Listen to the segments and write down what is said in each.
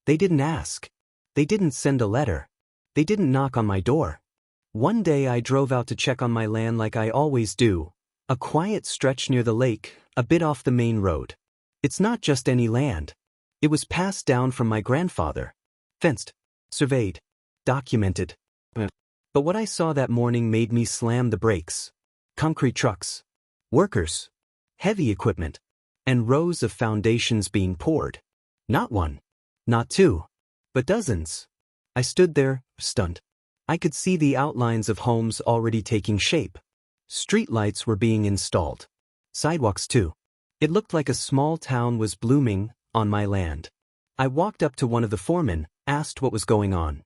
They didn't ask. They didn't send a letter. They didn't knock on my door. One day I drove out to check on my land like I always do. A quiet stretch near the lake, a bit off the main road. It's not just any land. It was passed down from my grandfather. Fenced, surveyed, documented. But what I saw that morning made me slam the brakes. Concrete trucks, workers, heavy equipment, and rows of foundations being poured. Not one, not two, but dozens. I stood there, stunned. I could see the outlines of homes already taking shape. Streetlights were being installed. Sidewalks too. It looked like a small town was blooming on my land. I walked up to one of the foremen, asked what was going on.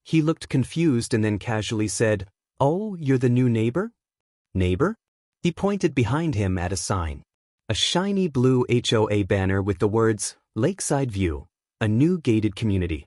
He looked confused and then casually said, "Oh, you're the new neighbor?" Neighbor? He pointed behind him at a sign. A shiny blue HOA banner with the words, "Lakeside View, a new gated community."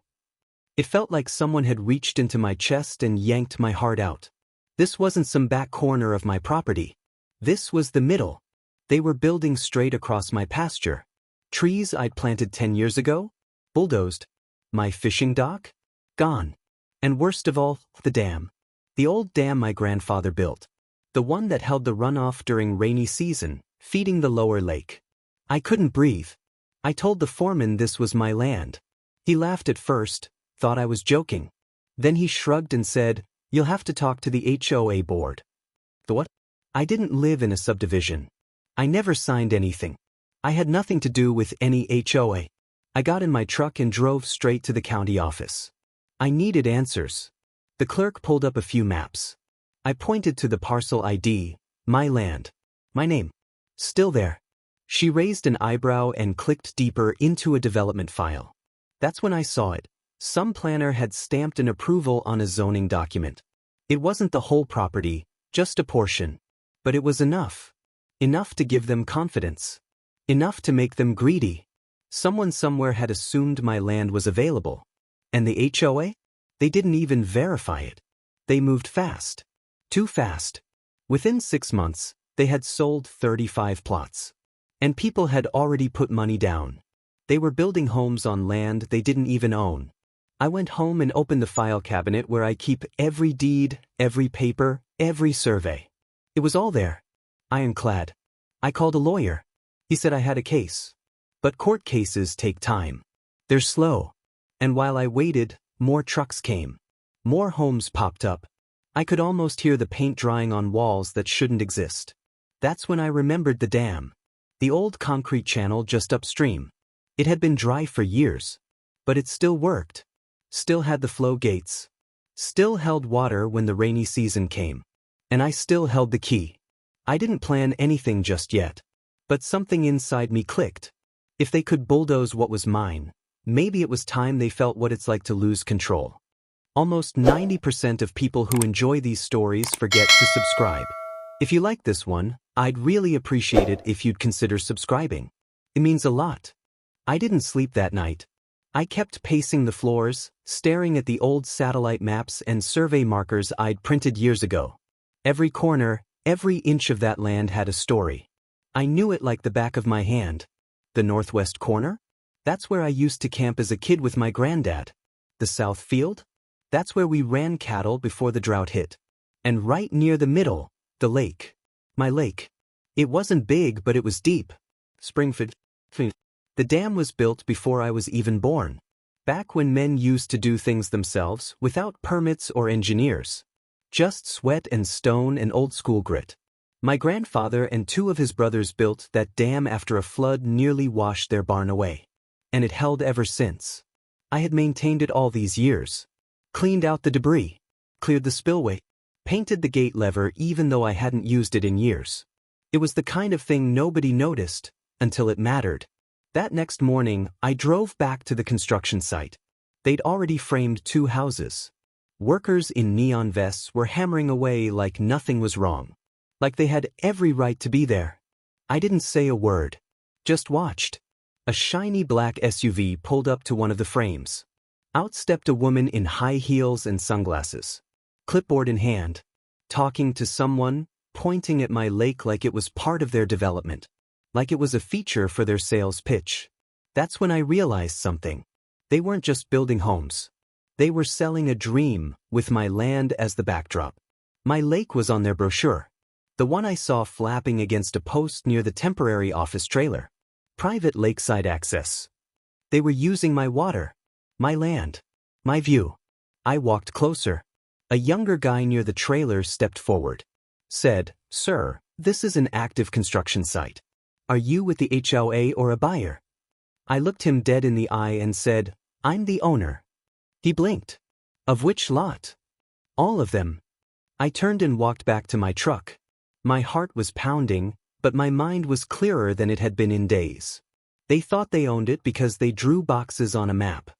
It felt like someone had reached into my chest and yanked my heart out. This wasn't some back corner of my property. This was the middle. They were building straight across my pasture. Trees I'd planted 10 years ago? Bulldozed. My fishing dock? Gone. And worst of all, the dam. The old dam my grandfather built. The one that held the runoff during rainy season, feeding the lower lake. I couldn't breathe. I told the foreman this was my land. He laughed at first, thought I was joking. Then he shrugged and said, "You'll have to talk to the HOA board." The what? I didn't live in a subdivision. I never signed anything. I had nothing to do with any HOA. I got in my truck and drove straight to the county office. I needed answers. The clerk pulled up a few maps. I pointed to the parcel ID, my land, my name. Still there. She raised an eyebrow and clicked deeper into a development file. That's when I saw it. Some planner had stamped an approval on a zoning document. It wasn't the whole property, just a portion. But it was enough. Enough to give them confidence. Enough to make them greedy. Someone somewhere had assumed my land was available. And the HOA? They didn't even verify it. They moved fast. Too fast. Within 6 months, they had sold 35 plots. And people had already put money down. They were building homes on land they didn't even own. I went home and opened the file cabinet where I keep every deed, every paper, every survey. It was all there. Ironclad. I called a lawyer. He said I had a case. But court cases take time. They're slow. And while I waited, more trucks came. More homes popped up. I could almost hear the paint drying on walls that shouldn't exist. That's when I remembered the dam. The old concrete channel just upstream. It had been dry for years. But it still worked. Still had the flow gates. Still held water when the rainy season came. And I still held the key. I didn't plan anything just yet. But something inside me clicked. If they could bulldoze what was mine, maybe it was time they felt what it's like to lose control. Almost 90% of people who enjoy these stories forget to subscribe. If you like this one, I'd really appreciate it if you'd consider subscribing. It means a lot. I didn't sleep that night. I kept pacing the floors, staring at the old satellite maps and survey markers I'd printed years ago. Every corner, every inch of that land had a story. I knew it like the back of my hand. The northwest corner? That's where I used to camp as a kid with my granddad. The south field? That's where we ran cattle before the drought hit. And right near the middle, the lake. My lake. It wasn't big, but it was deep. Springfield. The dam was built before I was even born. Back when men used to do things themselves without permits or engineers. Just sweat and stone and old school grit. My grandfather and 2 of his brothers built that dam after a flood nearly washed their barn away. And it held ever since. I had maintained it all these years. Cleaned out the debris. Cleared the spillway. Painted the gate lever even though I hadn't used it in years. It was the kind of thing nobody noticed until it mattered. That next morning, I drove back to the construction site. They'd already framed 2 houses. Workers in neon vests were hammering away like nothing was wrong. Like they had every right to be there. I didn't say a word. Just watched. A shiny black SUV pulled up to one of the frames. Out stepped a woman in high heels and sunglasses. Clipboard in hand. Talking to someone, pointing at my lake like it was part of their development. Like it was a feature for their sales pitch. That's when I realized something. They weren't just building homes. They were selling a dream, with my land as the backdrop. My lake was on their brochure. The one I saw flapping against a post near the temporary office trailer. Private lakeside access. They were using my water, my land, my view. I walked closer. A younger guy near the trailer stepped forward. Said, "Sir, this is an active construction site. Are you with the HOA or a buyer?" I looked him dead in the eye and said, "I'm the owner." He blinked. "Of which lot?" "All of them." I turned and walked back to my truck. My heart was pounding, but my mind was clearer than it had been in days. They thought they owned it because they drew boxes on a map.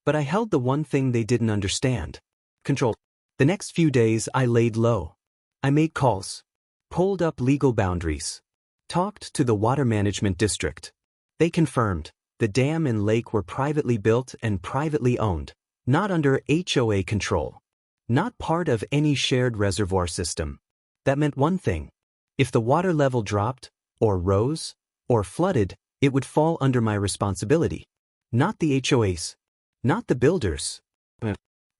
But I held the one thing they didn't understand: control. The next few days I laid low. I made calls, pulled up legal boundaries, talked to the water management district. They confirmed the dam and lake were privately built and privately owned, not under HOA control, not part of any shared reservoir system. That meant one thing: if the water level dropped, or rose, or flooded, it would fall under my responsibility. Not the HOA's. Not the builders.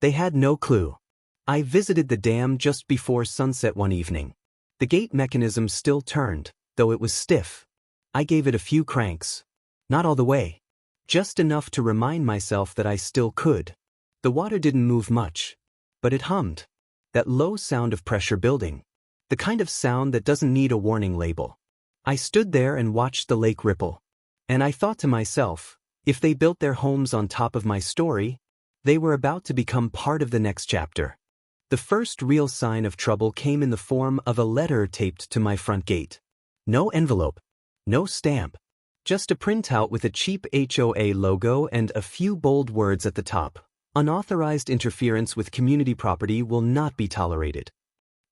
They had no clue. I visited the dam just before sunset one evening. The gate mechanism still turned, though it was stiff. I gave it a few cranks. Not all the way. Just enough to remind myself that I still could. The water didn't move much, but it hummed. That low sound of pressure building. The kind of sound that doesn't need a warning label. I stood there and watched the lake ripple. And I thought to myself, if they built their homes on top of my story, they were about to become part of the next chapter. The first real sign of trouble came in the form of a letter taped to my front gate. No envelope. No stamp. Just a printout with a cheap HOA logo and a few bold words at the top. Unauthorized interference with community property will not be tolerated.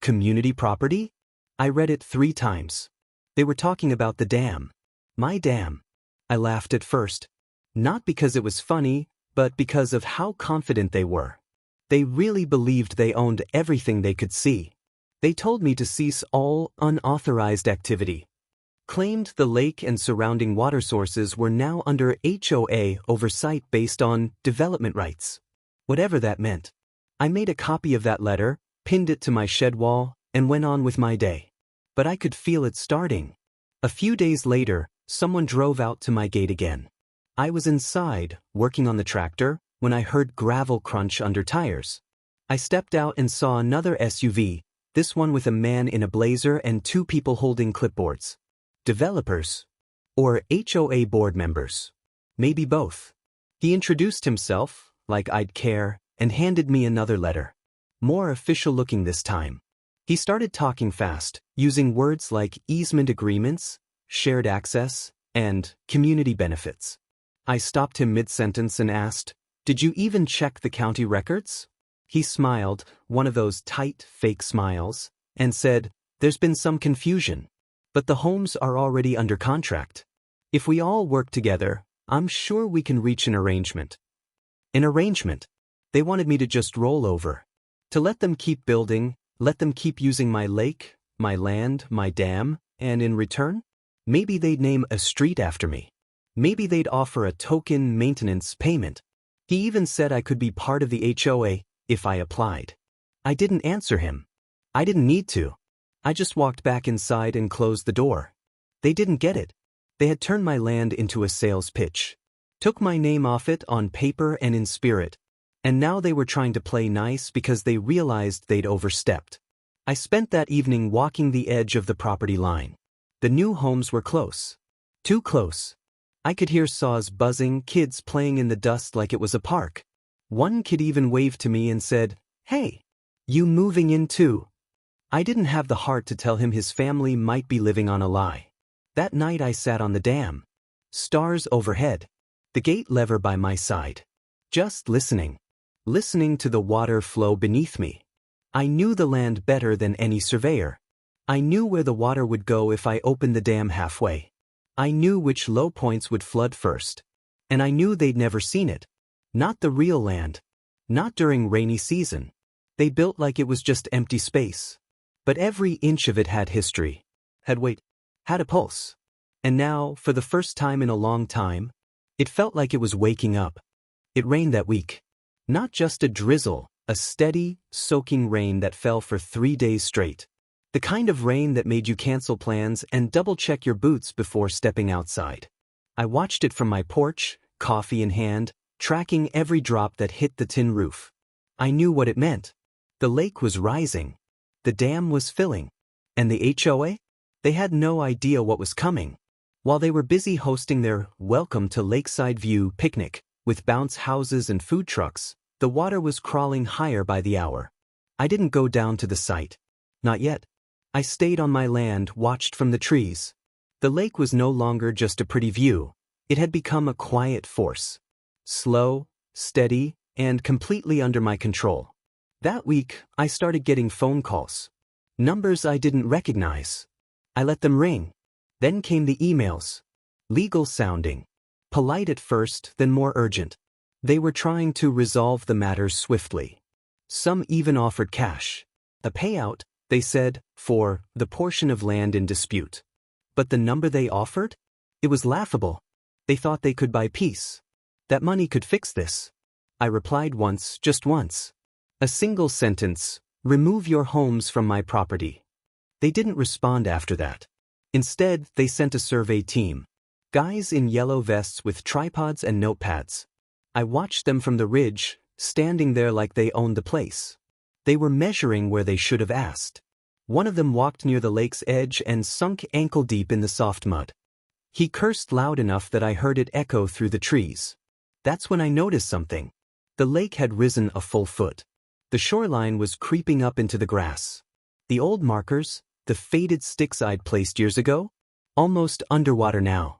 Community property? I read it 3 times. They were talking about the dam. My dam. I laughed at first. Not because it was funny, but because of how confident they were. They really believed they owned everything they could see. They told me to cease all unauthorized activity. Claimed the lake and surrounding water sources were now under HOA oversight based on development rights. Whatever that meant. I made a copy of that letter, pinned it to my shed wall, and went on with my day. But I could feel it starting. A few days later, someone drove out to my gate again. I was inside, working on the tractor, when I heard gravel crunch under tires. I stepped out and saw another SUV, this one with a man in a blazer and 2 people holding clipboards. Developers. Or HOA board members. Maybe both. He introduced himself, like I'd care, and handed me another letter. More official looking this time. He started talking fast, using words like easement agreements, shared access, and community benefits. I stopped him mid-sentence and asked, "Did you even check the county records?" He smiled, one of those tight, fake smiles, and said, "There's been some confusion. But the homes are already under contract. If we all work together, I'm sure we can reach an arrangement." An arrangement. They wanted me to just roll over. To let them keep building, let them keep using my lake, my land, my dam, and in return, maybe they'd name a street after me. Maybe they'd offer a token maintenance payment. He even said I could be part of the HOA if I applied. I didn't answer him. I didn't need to. I just walked back inside and closed the door. They didn't get it. They had turned my land into a sales pitch. Took my name off it on paper and in spirit. And now they were trying to play nice because they realized they'd overstepped. I spent that evening walking the edge of the property line. The new homes were close. Too close. I could hear saws buzzing, kids playing in the dust like it was a park. One kid even waved to me and said, "Hey, you moving in too?" I didn't have the heart to tell him his family might be living on a lie. That night I sat on the dam. Stars overhead. The gate lever by my side. Just listening. Listening to the water flow beneath me. I knew the land better than any surveyor. I knew where the water would go if I opened the dam halfway. I knew which low points would flood first. And I knew they'd never seen it. Not the real land. Not during rainy season. They built like it was just empty space. But every inch of it had history. Had weight. Had a pulse. And now, for the first time in a long time, it felt like it was waking up. It rained that week. Not just a drizzle, a steady, soaking rain that fell for 3 days straight. The kind of rain that made you cancel plans and double-check your boots before stepping outside. I watched it from my porch, coffee in hand, tracking every drop that hit the tin roof. I knew what it meant. The lake was rising. The dam was filling. And the HOA? They had no idea what was coming. While they were busy hosting their Welcome to Lakeside View picnic, with bounce houses and food trucks, the water was crawling higher by the hour. I didn't go down to the site. Not yet. I stayed on my land, watched from the trees. The lake was no longer just a pretty view. It had become a quiet force. Slow, steady, and completely under my control. That week, I started getting phone calls. Numbers I didn't recognize. I let them ring. Then came the emails. Legal sounding. Polite at first, then more urgent. They were trying to resolve the matter swiftly. Some even offered cash. A payout, they said, for the portion of land in dispute. But the number they offered? It was laughable. They thought they could buy peace. That money could fix this. I replied once, just once. A single sentence, remove your homes from my property. They didn't respond after that. Instead, they sent a survey team. Guys in yellow vests with tripods and notepads. I watched them from the ridge, standing there like they owned the place. They were measuring where they should have asked. One of them walked near the lake's edge and sunk ankle-deep in the soft mud. He cursed loud enough that I heard it echo through the trees. That's when I noticed something. The lake had risen a full foot. The shoreline was creeping up into the grass. The old markers, the faded sticks I'd placed years ago, almost underwater now.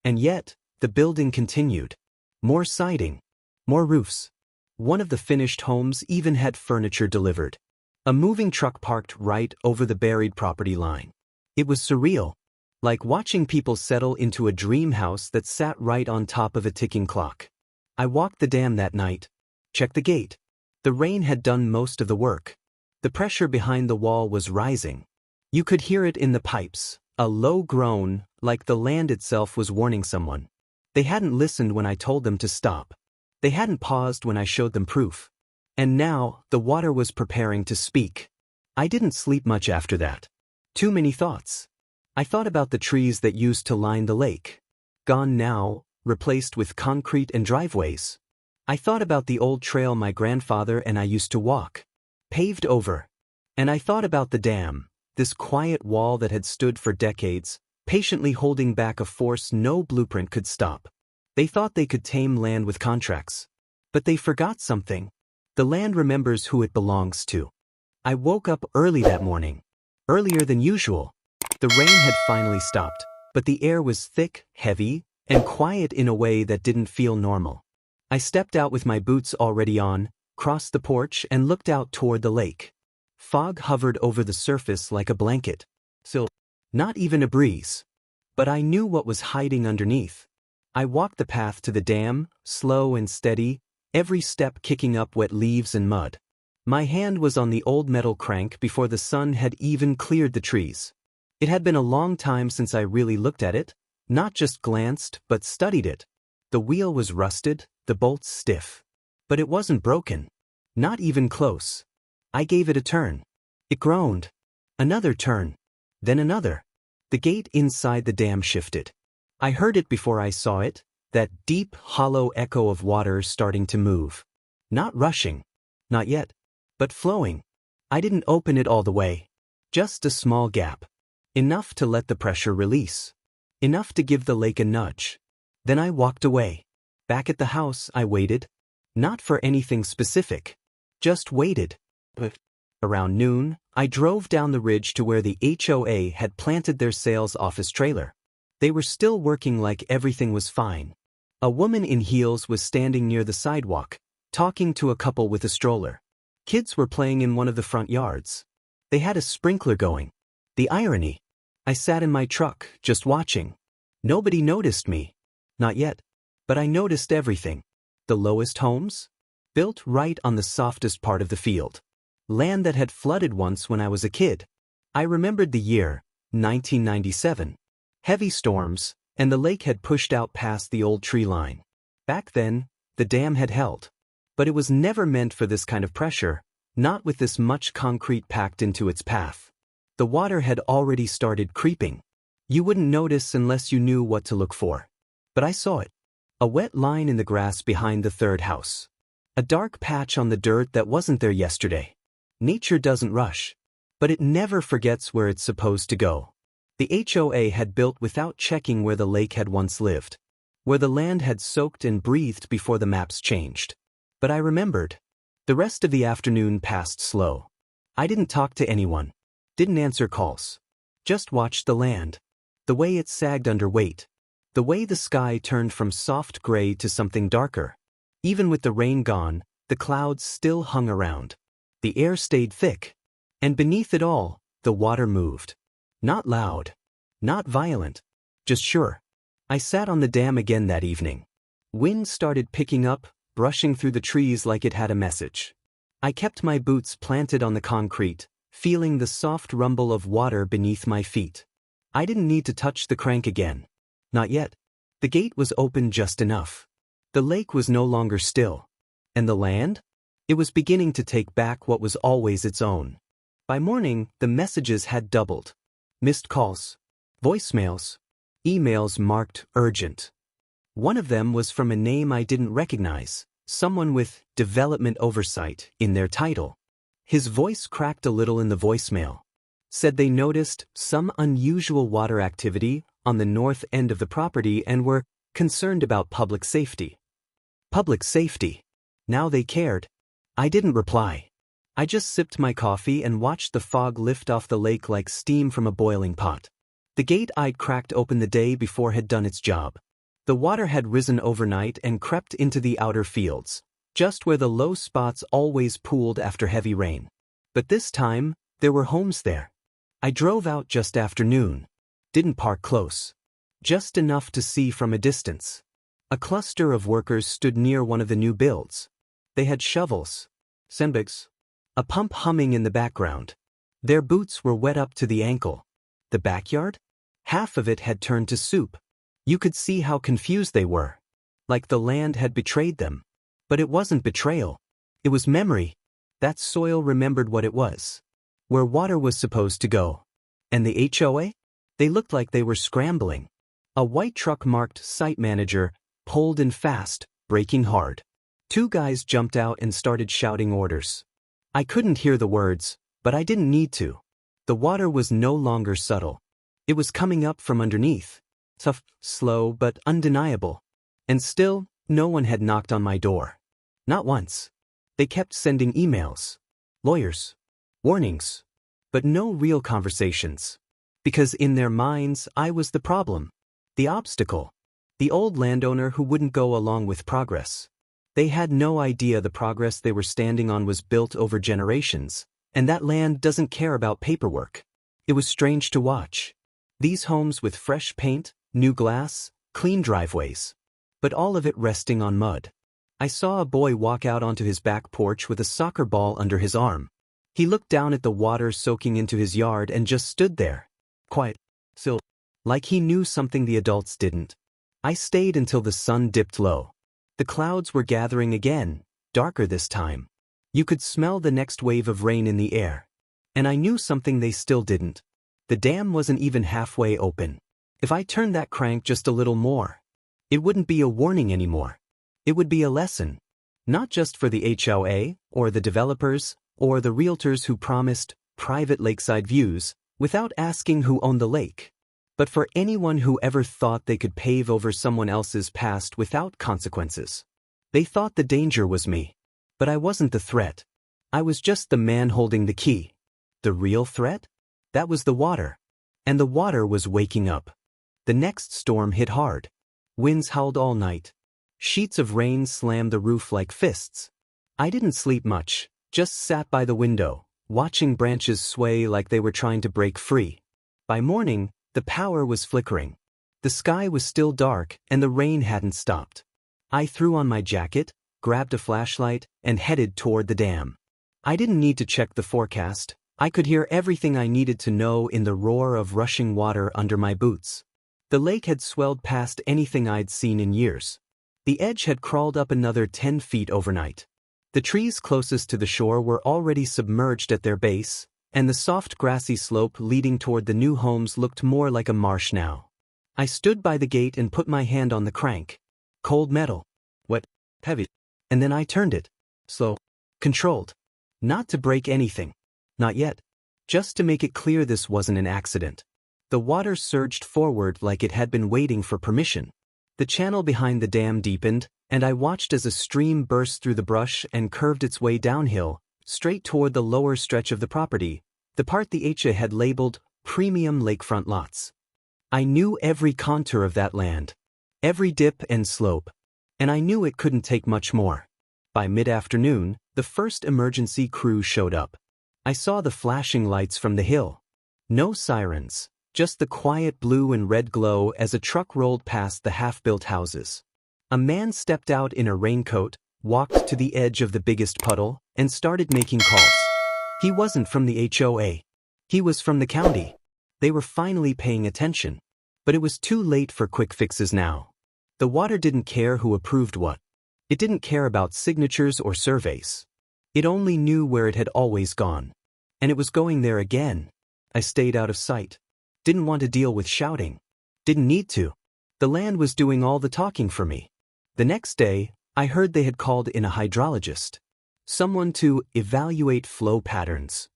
And yet, the building continued. More siding. More roofs. One of the finished homes even had furniture delivered. A moving truck parked right over the buried property line. It was surreal. Like watching people settle into a dream house that sat right on top of a ticking clock. I walked the dam that night. Checked the gate. The rain had done most of the work. The pressure behind the wall was rising. You could hear it in the pipes, a low groan, like the land itself was warning someone. They hadn't listened when I told them to stop. They hadn't paused when I showed them proof. And now, the water was preparing to speak. I didn't sleep much after that. Too many thoughts. I thought about the trees that used to line the lake. Gone now, replaced with concrete and driveways. I thought about the old trail my grandfather and I used to walk. Paved over. And I thought about the dam, this quiet wall that had stood for decades, patiently holding back a force no blueprint could stop. They thought they could tame land with contracts. But they forgot something. The land remembers who it belongs to. I woke up early that morning. Earlier than usual. The rain had finally stopped, but the air was thick, heavy, and quiet in a way that didn't feel normal. I stepped out with my boots already on, crossed the porch and looked out toward the lake. Fog hovered over the surface like a blanket. Still, not even a breeze. But I knew what was hiding underneath. I walked the path to the dam, slow and steady, every step kicking up wet leaves and mud. My hand was on the old metal crank before the sun had even cleared the trees. It had been a long time since I really looked at it, not just glanced, but studied it. The wheel was rusted, the bolts stiff. But it wasn't broken. Not even close. I gave it a turn. It groaned. Another turn. Then another. The gate inside the dam shifted. I heard it before I saw it, that deep, hollow echo of water starting to move. Not rushing. Not yet. But flowing. I didn't open it all the way. Just a small gap. Enough to let the pressure release. Enough to give the lake a nudge. Then I walked away. Back at the house, I waited. Not for anything specific. Just waited. Around noon, I drove down the ridge to where the HOA had planted their sales office trailer. They were still working like everything was fine. A woman in heels was standing near the sidewalk, talking to a couple with a stroller. Kids were playing in one of the front yards. They had a sprinkler going. The irony. I sat in my truck, just watching. Nobody noticed me. Not yet. But I noticed everything. The lowest homes? Built right on the softest part of the field. Land that had flooded once when I was a kid. I remembered the year, 1997. Heavy storms, and the lake had pushed out past the old tree line. Back then, the dam had held. But it was never meant for this kind of pressure, not with this much concrete packed into its path. The water had already started creeping. You wouldn't notice unless you knew what to look for. But I saw it. A wet line in the grass behind the third house. A dark patch on the dirt that wasn't there yesterday. Nature doesn't rush. But it never forgets where it's supposed to go. The HOA had built without checking where the lake had once lived. Where the land had soaked and breathed before the maps changed. But I remembered. The rest of the afternoon passed slow. I didn't talk to anyone. Didn't answer calls. Just watched the land. The way it sagged under weight. The way the sky turned from soft gray to something darker. Even with the rain gone, the clouds still hung around. The air stayed thick. And beneath it all, the water moved. Not loud. Not violent. Just sure. I sat on the dam again that evening. Wind started picking up, brushing through the trees like it had a message. I kept my boots planted on the concrete, feeling the soft rumble of water beneath my feet. I didn't need to touch the crank again. Not yet. The gate was open just enough. The lake was no longer still. And the land? It was beginning to take back what was always its own. By morning, the messages had doubled. Missed calls. Voicemails. Emails marked urgent. One of them was from a name I didn't recognize, someone with development oversight in their title. His voice cracked a little in the voicemail. Said they noticed some unusual water activity on the north end of the property and were concerned about public safety. Public safety. Now they cared. I didn't reply. I just sipped my coffee and watched the fog lift off the lake like steam from a boiling pot. The gate I'd cracked open the day before had done its job. The water had risen overnight and crept into the outer fields, just where the low spots always pooled after heavy rain. But this time, there were homes there. I drove out just after noon. Didn't park close. Just enough to see from a distance. A cluster of workers stood near one of the new builds. They had shovels. Sandbags. A pump humming in the background. Their boots were wet up to the ankle. The backyard? Half of it had turned to soup. You could see how confused they were. Like the land had betrayed them. But it wasn't betrayal. It was memory. That soil remembered what it was. Where water was supposed to go. And the HOA? They looked like they were scrambling. A white truck marked Site Manager pulled in fast, braking hard. Two guys jumped out and started shouting orders. I couldn't hear the words, but I didn't need to. The water was no longer subtle. It was coming up from underneath. Tough, slow, but undeniable. And still, no one had knocked on my door. Not once. They kept sending emails. Lawyers. Warnings. But no real conversations. Because in their minds, I was the problem. The obstacle. The old landowner who wouldn't go along with progress. They had no idea the progress they were standing on was built over generations, and that land doesn't care about paperwork. It was strange to watch. These homes with fresh paint, new glass, clean driveways. But all of it resting on mud. I saw a boy walk out onto his back porch with a soccer ball under his arm. He looked down at the water soaking into his yard and just stood there. Quiet. Still. Like he knew something the adults didn't. I stayed until the sun dipped low. The clouds were gathering again, darker this time. You could smell the next wave of rain in the air. And I knew something they still didn't. The dam wasn't even halfway open. If I turned that crank just a little more, it wouldn't be a warning anymore. It would be a lesson. Not just for the HOA, or the developers, or the realtors who promised private lakeside views without asking who owned the lake. But for anyone who ever thought they could pave over someone else's past without consequences. They thought the danger was me. But I wasn't the threat. I was just the man holding the key. The real threat? That was the water. And the water was waking up. The next storm hit hard. Winds howled all night. Sheets of rain slammed the roof like fists. I didn't sleep much, just sat by the window, watching branches sway like they were trying to break free. By morning, the power was flickering. The sky was still dark and the rain hadn't stopped. I threw on my jacket, grabbed a flashlight, and headed toward the dam. I didn't need to check the forecast. I could hear everything I needed to know in the roar of rushing water under my boots. The lake had swelled past anything I'd seen in years. The edge had crawled up another 10 feet overnight. The trees closest to the shore were already submerged at their base, and the soft grassy slope leading toward the new homes looked more like a marsh now. I stood by the gate and put my hand on the crank. Cold metal. Wet. Heavy. And then I turned it. Slow. Controlled. Not to break anything. Not yet. Just to make it clear this wasn't an accident. The water surged forward like it had been waiting for permission. The channel behind the dam deepened, and I watched as a stream burst through the brush and curved its way downhill, straight toward the lower stretch of the property, the part the HOA had labeled premium lakefront lots. I knew every contour of that land, every dip and slope, and I knew it couldn't take much more. By mid-afternoon, the first emergency crew showed up. I saw the flashing lights from the hill. No sirens, just the quiet blue and red glow as a truck rolled past the half-built houses. A man stepped out in a raincoat, walked to the edge of the biggest puddle, and started making calls. He wasn't from the HOA. He was from the county. They were finally paying attention. But it was too late for quick fixes now. The water didn't care who approved what. It didn't care about signatures or surveys. It only knew where it had always gone. And it was going there again. I stayed out of sight. Didn't want to deal with shouting. Didn't need to. The land was doing all the talking for me. The next day, I heard they had called in a hydrologist. Someone to evaluate flow patterns.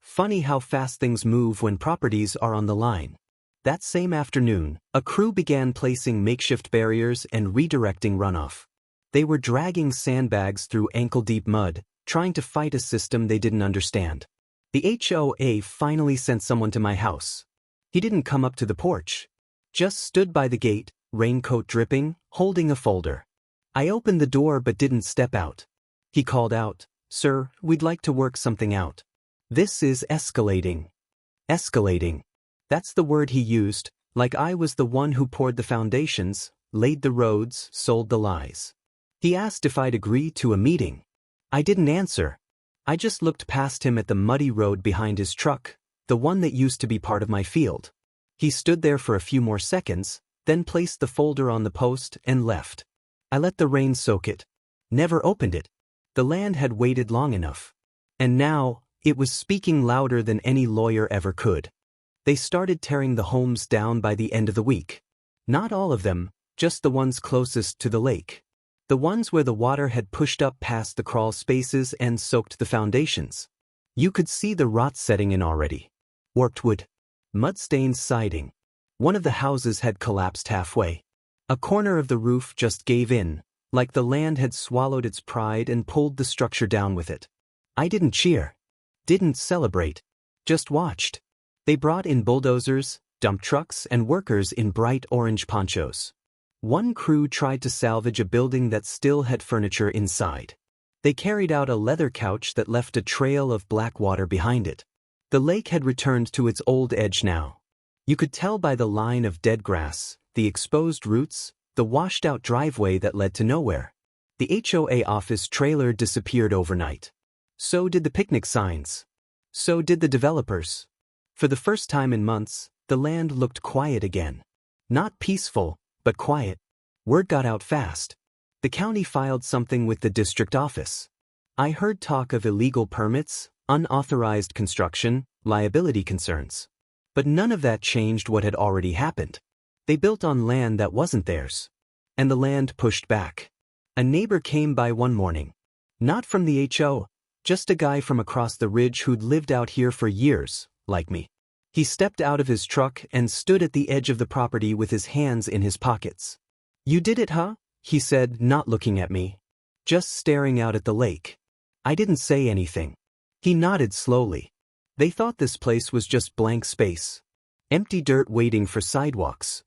Funny how fast things move when properties are on the line. That same afternoon, a crew began placing makeshift barriers and redirecting runoff. They were dragging sandbags through ankle-deep mud, trying to fight a system they didn't understand. The HOA finally sent someone to my house. He didn't come up to the porch. Just stood by the gate, raincoat dripping, holding a folder. I opened the door but didn't step out. He called out, "Sir, we'd like to work something out. This is escalating." Escalating. That's the word he used, like I was the one who poured the foundations, laid the roads, sold the lies. He asked if I'd agree to a meeting. I didn't answer. I just looked past him at the muddy road behind his truck, the one that used to be part of my field. He stood there for a few more seconds, then placed the folder on the post and left. I let the rain soak it. Never opened it. The land had waited long enough. And now, it was speaking louder than any lawyer ever could. They started tearing the homes down by the end of the week. Not all of them, just the ones closest to the lake. The ones where the water had pushed up past the crawl spaces and soaked the foundations. You could see the rot setting in already. Warped wood. Mud-stained siding. One of the houses had collapsed halfway. A corner of the roof just gave in, like the land had swallowed its pride and pulled the structure down with it. I didn't cheer. Didn't celebrate. Just watched. They brought in bulldozers, dump trucks, and workers in bright orange ponchos. One crew tried to salvage a building that still had furniture inside. They carried out a leather couch that left a trail of black water behind it. The lake had returned to its old edge now. You could tell by the line of dead grass, the exposed roots, the washed-out driveway that led to nowhere. The HOA office trailer disappeared overnight. So did the picnic signs. So did the developers. For the first time in months, the land looked quiet again. Not peaceful, but quiet. Word got out fast. The county filed something with the district office. I heard talk of illegal permits, unauthorized construction, liability concerns. But none of that changed what had already happened. They built on land that wasn't theirs. And the land pushed back. A neighbor came by one morning. Not from the HO, just a guy from across the ridge who'd lived out here for years, like me. He stepped out of his truck and stood at the edge of the property with his hands in his pockets. "You did it, huh?" he said, not looking at me. Just staring out at the lake. I didn't say anything. He nodded slowly. They thought this place was just blank space. Empty dirt waiting for sidewalks.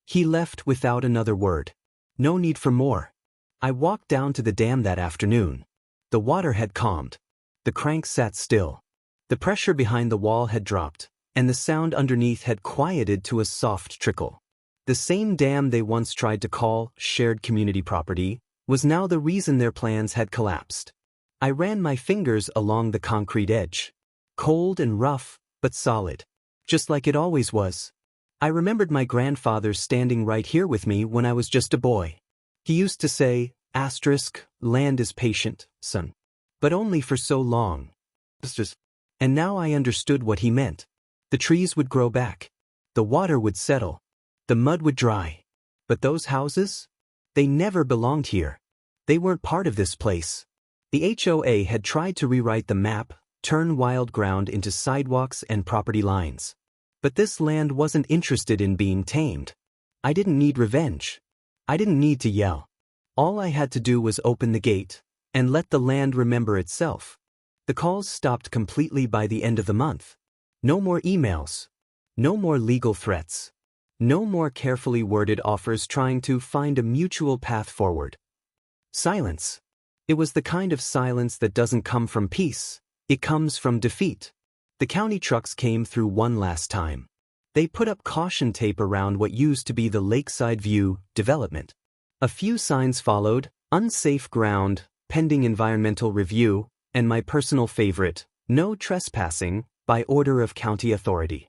He left without another word. No need for more. I walked down to the dam that afternoon. The water had calmed. The crank sat still. The pressure behind the wall had dropped, and the sound underneath had quieted to a soft trickle. The same dam they once tried to call shared community property was now the reason their plans had collapsed. I ran my fingers along the concrete edge. Cold and rough, but solid. Just like it always was. I remembered my grandfather standing right here with me when I was just a boy. He used to say, land is patient, son. But only for so long. And now I understood what he meant. The trees would grow back. The water would settle. The mud would dry. But those houses? They never belonged here. They weren't part of this place. The HOA had tried to rewrite the map, turn wild ground into sidewalks and property lines. But this land wasn't interested in being tamed. I didn't need revenge. I didn't need to yell. All I had to do was open the gate and let the land remember itself. The calls stopped completely by the end of the month. No more emails. No more legal threats. No more carefully worded offers trying to find a mutual path forward. Silence. It was the kind of silence that doesn't come from peace. It comes from defeat. The county trucks came through one last time. They put up caution tape around what used to be the Lakeside View development. A few signs followed: unsafe ground, pending environmental review, and my personal favorite, no trespassing, by order of county authority.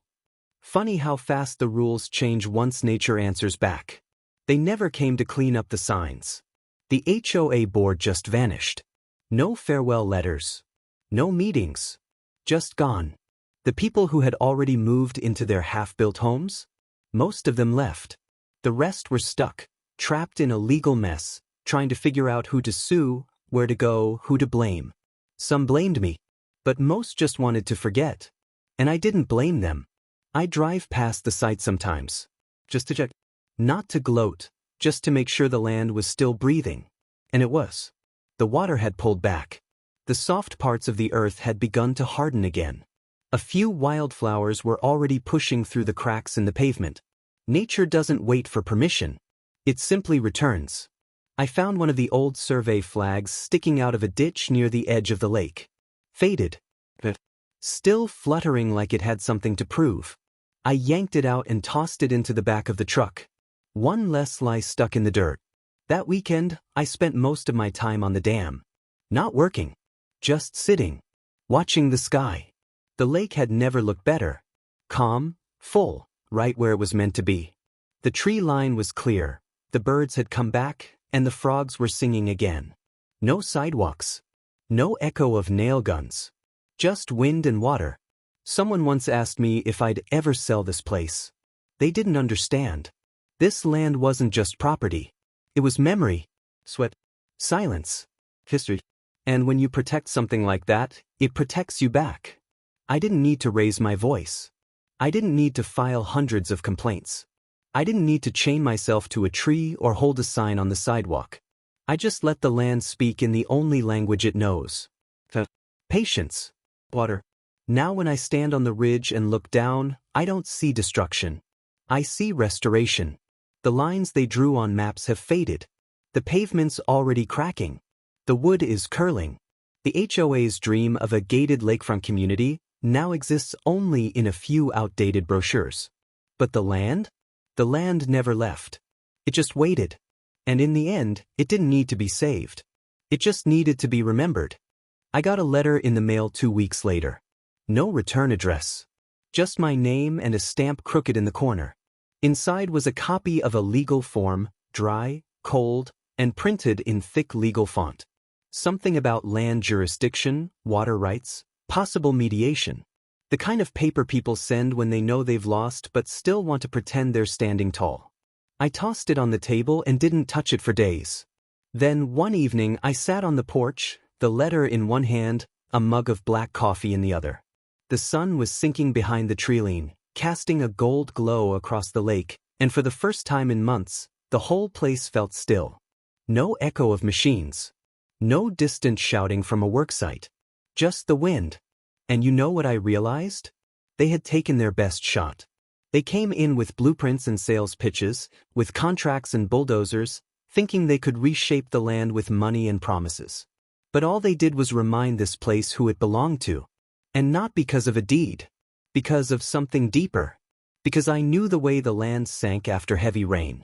Funny how fast the rules change once nature answers back. They never came to clean up the signs. The HOA board just vanished. No farewell letters. No meetings. Just gone. The people who had already moved into their half-built homes? Most of them left. The rest were stuck, trapped in a legal mess, trying to figure out who to sue, where to go, who to blame. Some blamed me, but most just wanted to forget. And I didn't blame them. I drive past the site sometimes, just to check. Not to gloat, just to make sure the land was still breathing. And it was. The water had pulled back. The soft parts of the earth had begun to harden again. A few wildflowers were already pushing through the cracks in the pavement. Nature doesn't wait for permission. It simply returns. I found one of the old survey flags sticking out of a ditch near the edge of the lake. Faded, but still fluttering like it had something to prove. I yanked it out and tossed it into the back of the truck. One less lie stuck in the dirt. That weekend, I spent most of my time on the dam. Not working. Just sitting. Watching the sky. The lake had never looked better. Calm, full, right where it was meant to be. The tree line was clear. The birds had come back, and the frogs were singing again. No sidewalks. No echo of nail guns. Just wind and water. Someone once asked me if I'd ever sell this place. They didn't understand. This land wasn't just property. It was memory, sweat, silence, history. And when you protect something like that, it protects you back. I didn't need to raise my voice. I didn't need to file hundreds of complaints. I didn't need to chain myself to a tree or hold a sign on the sidewalk. I just let the land speak in the only language it knows. Patience. Water. Now when I stand on the ridge and look down, I don't see destruction. I see restoration. The lines they drew on maps have faded. The pavement's already cracking. The wood is curling. The HOA's dream of a gated lakefront community now exists only in a few outdated brochures. But the land? The land never left. It just waited. And in the end, it didn't need to be saved. It just needed to be remembered. I got a letter in the mail 2 weeks later. No return address. Just my name and a stamp crooked in the corner. Inside was a copy of a legal form, dry, cold, and printed in thick legal font. Something about land jurisdiction, water rights, possible mediation. The kind of paper people send when they know they've lost but still want to pretend they're standing tall. I tossed it on the table and didn't touch it for days. Then one evening I sat on the porch, the letter in one hand, a mug of black coffee in the other. The sun was sinking behind the treeline, casting a gold glow across the lake, and for the first time in months, the whole place felt still. No echo of machines. No distant shouting from a worksite. Just the wind. And you know what I realized? They had taken their best shot. They came in with blueprints and sales pitches, with contracts and bulldozers, thinking they could reshape the land with money and promises. But all they did was remind this place who it belonged to. And not because of a deed. Because of something deeper. Because I knew the way the land sank after heavy rain.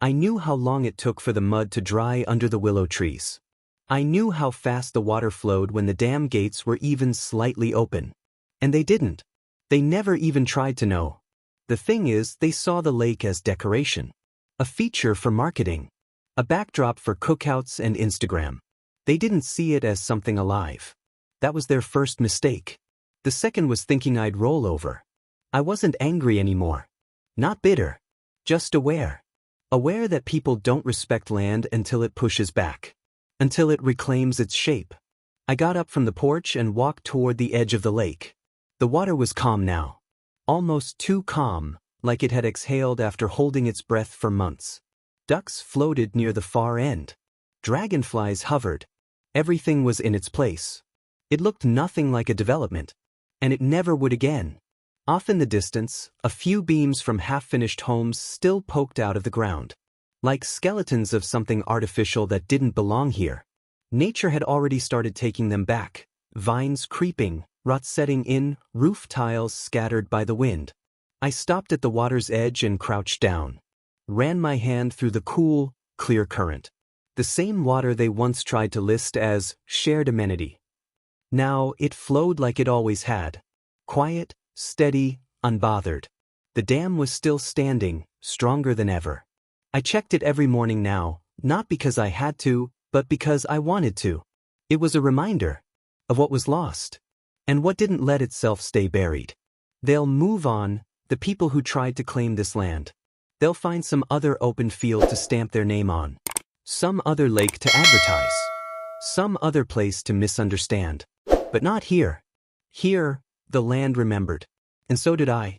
I knew how long it took for the mud to dry under the willow trees. I knew how fast the water flowed when the dam gates were even slightly open. And they didn't. They never even tried to know. The thing is, they saw the lake as decoration. A feature for marketing. A backdrop for cookouts and Instagram. They didn't see it as something alive. That was their first mistake. The second was thinking I'd roll over. I wasn't angry anymore. Not bitter. Just aware. Aware that people don't respect land until it pushes back. Until it reclaims its shape. I got up from the porch and walked toward the edge of the lake. The water was calm now. Almost too calm, like it had exhaled after holding its breath for months. Ducks floated near the far end. Dragonflies hovered. Everything was in its place. It looked nothing like a development. And it never would again. Off in the distance, a few beams from half-finished homes still poked out of the ground. Like skeletons of something artificial that didn't belong here. Nature had already started taking them back. Vines creeping, rot setting in, roof tiles scattered by the wind. I stopped at the water's edge and crouched down. Ran my hand through the cool, clear current. The same water they once tried to list as shared amenity. Now it flowed like it always had. Quiet, steady, unbothered. The dam was still standing, stronger than ever. I checked it every morning now, not because I had to, but because I wanted to. It was a reminder of what was lost, and what didn't let itself stay buried. They'll move on, the people who tried to claim this land. They'll find some other open field to stamp their name on. Some other lake to advertise. Some other place to misunderstand. But not here. Here, the land remembered. And so did I.